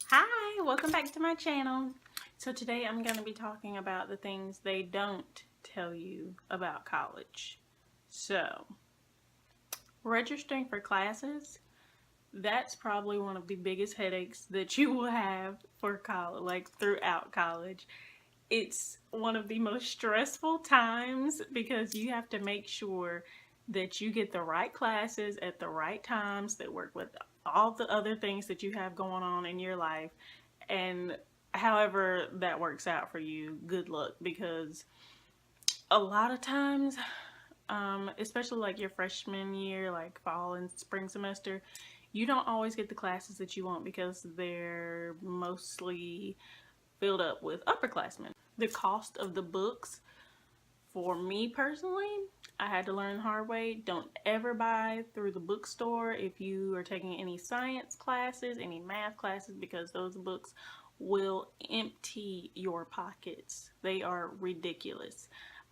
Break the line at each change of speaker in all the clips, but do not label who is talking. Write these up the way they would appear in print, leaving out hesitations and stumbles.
Hi, welcome back to my channel. So today I'm going to be talking about the things they don't tell you about college. So, registering for classes, that's probably one of the biggest headaches that you will have for college, like throughout college. It's one of the most stressful times because you have to make sure that you get the right classes at the right times that work with all the other things that you have going on in your life. And however that works out for you, good luck, because a lot of times, especially like your freshman year, like fall and spring semester, you don't always get the classes that you want because they're mostly filled up with upperclassmen. The cost of the books, for me personally, I had to learn the hard way. Don't ever buy through the bookstore if you are taking any science classes, any math classes, because those books will empty your pockets. They are ridiculous.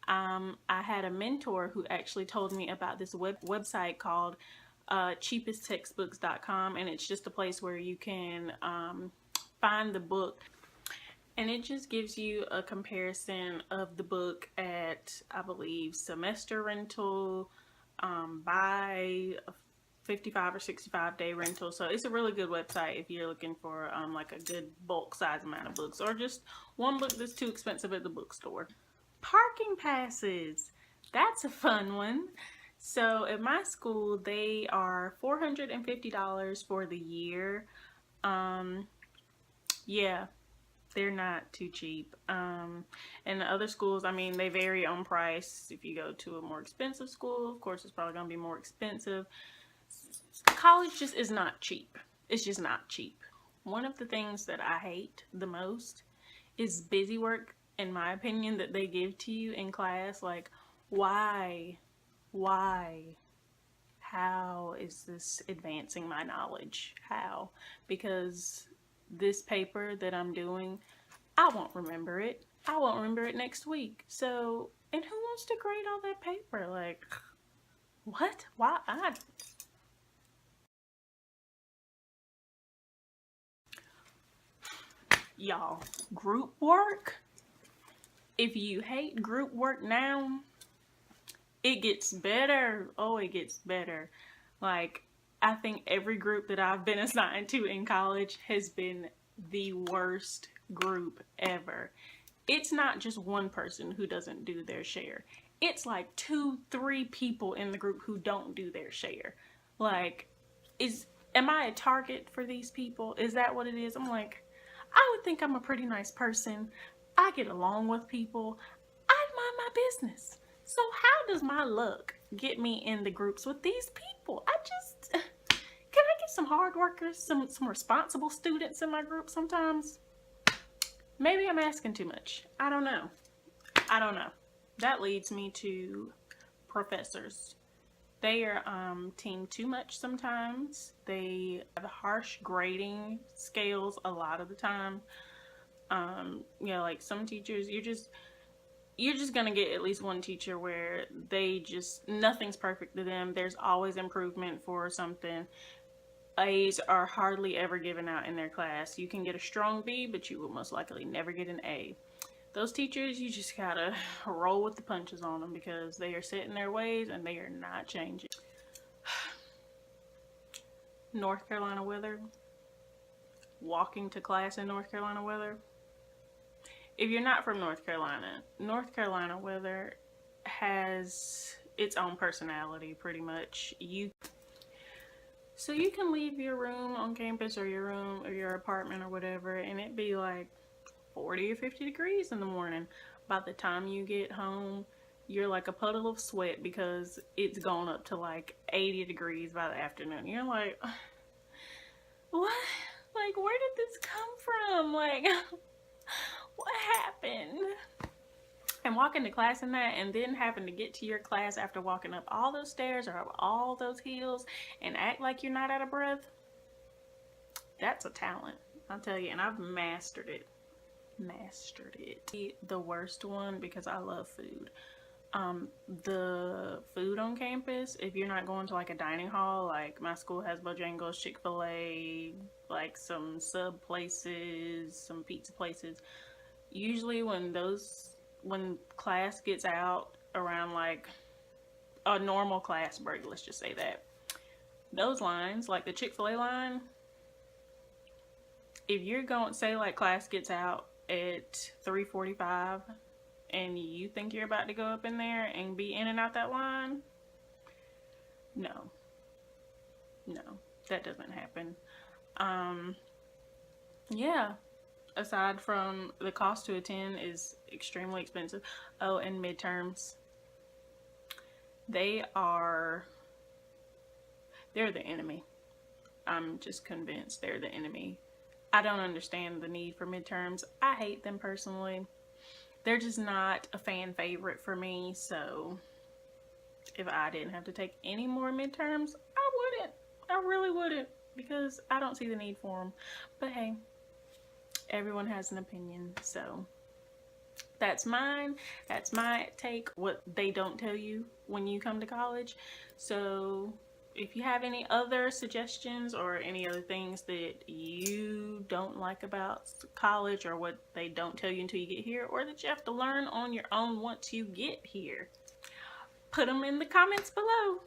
I had a mentor who actually told me about this website called cheapesttextbooks.com, and it's just a place where you can find the book, and it just gives you a comparison of the book at, I believe, semester rental, by a 55 or 65 day rental. So it's a really good website if you're looking for like a good bulk size amount of books, or just one book that's too expensive at the bookstore. Parking passes. That's a fun one. So at my school, they are $450 for the year. Yeah, they're not too cheap. And the other schools, I mean, they vary on price. If you go to a more expensive school, of course, it's probably going to be more expensive. College just is not cheap. It's just not cheap. One of the things that I hate the most is busy work, in my opinion, that they give to you in class. Like, why? Why? How is this advancing my knowledge? How? Because this paper that I'm doing, I won't remember it. I won't remember it next week. So, and who wants to grade all that paper? Like, what? Why? Y'all, group work. If you hate group work now, it gets better. Oh, it gets better. Like, I think every group that I've been assigned to in college has been the worst group ever. It's not just one person who doesn't do their share. It's like 2, 3 people in the group who don't do their share. Like, am I a target for these people? Is that what it is? I'm like, I would think I'm a pretty nice person. I get along with people. I mind my business. So how does my luck get me in the groups with these people? Can I get some hard workers, some responsible students in my group sometimes? Maybe I'm asking too much. I don't know. I don't know. That leads me to professors. They are team too much sometimes. They have harsh grading scales a lot of the time. Like some teachers, you're just gonna get at least one teacher where they just, nothing's perfect to them. There's always improvement for something. A's are hardly ever given out in their class. You can get a strong B, but you will most likely never get an A. Those teachers, you just gotta roll with the punches on them because they are set in their ways and they are not changing. North Carolina weather. Walking to class in North Carolina weather. If you're not from North Carolina weather has its own personality pretty much. So you can leave your room on campus, or your room or your apartment or whatever, and it be like 40 or 50 degrees in the morning. By the time you get home, you're like a puddle of sweat because it's gone up to like 80 degrees by the afternoon. You're like, what? Like, where did this come from? Like, what happened? And walking to class in that, and then having to get to your class after walking up all those stairs or up all those hills and act like you're not out of breath, that's a talent, I'll tell you. And I've mastered it. The worst one, because I love food. The food on campus, if you're not going to like a dining hall, like my school has Bojangles, Chick-fil-A, like some sub places, some pizza places. Usually when class gets out around like a normal class break, let's just say that, those lines, like the Chick-fil-A line, if you're going, say like class gets out at 3:45 and you think you're about to go up in there and be in and out that line, no, no, that doesn't happen. Yeah, aside from the cost to attend is extremely expensive. Oh, and midterms, they are, they're the enemy. I'm just convinced they're the enemy. I don't understand the need for midterms. I hate them personally. They're just not a fan favorite for me, so if I didn't have to take any more midterms, I wouldn't. I really wouldn't, because I don't see the need for them. But hey, everyone has an opinion, so that's mine. That's my take, what they don't tell you when you come to college. So if you have any other suggestions or any other things that you don't like about college, or what they don't tell you until you get here, or that you have to learn on your own once you get here, put them in the comments below.